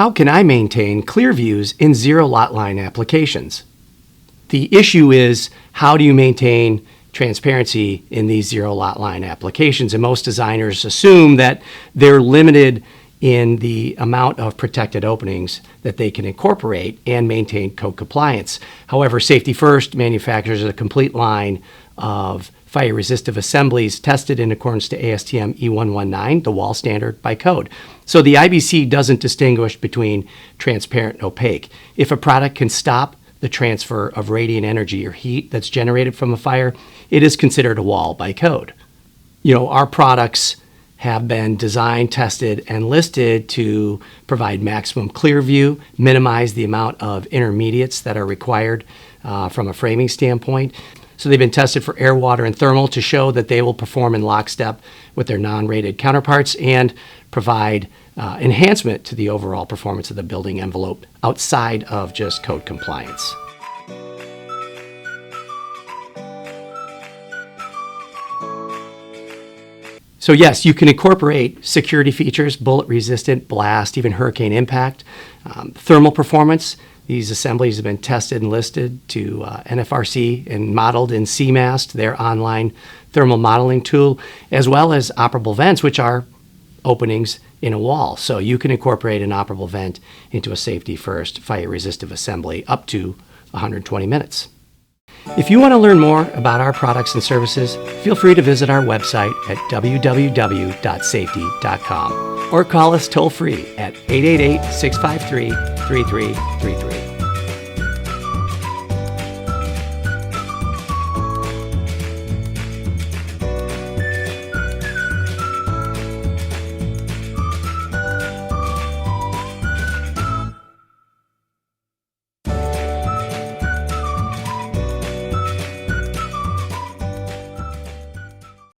How can I maintain clear views in zero lot line applications? The issue is, how do you maintain transparency in these zero lot line applications? And most designers assume that they're limited in the amount of protected openings that they can incorporate and maintain code compliance. However, Safety First manufactures a complete line of fire resistive assemblies tested in accordance to ASTM E119, the wall standard by code. So the IBC doesn't distinguish between transparent and opaque. If a product can stop the transfer of radiant energy or heat that's generated from a fire, it is considered a wall by code. Our products have been designed, tested, and listed to provide maximum clear view, minimize the amount of intermediates that are required from a framing standpoint. So they've been tested for air, water, and thermal to show that they will perform in lockstep with their non-rated counterparts and provide enhancement to the overall performance of the building envelope outside of just code compliance. So yes, you can incorporate security features, bullet resistant, blast, even hurricane impact, thermal performance. These assemblies have been tested and listed to NFRC and modeled in CMAST, their online thermal modeling tool, as well as operable vents, which are openings in a wall. So you can incorporate an operable vent into a Safety First fire resistive assembly up to 120 minutes. If you want to learn more about our products and services, feel free to visit our website at www.safety.com or call us toll-free at 888-653-3333.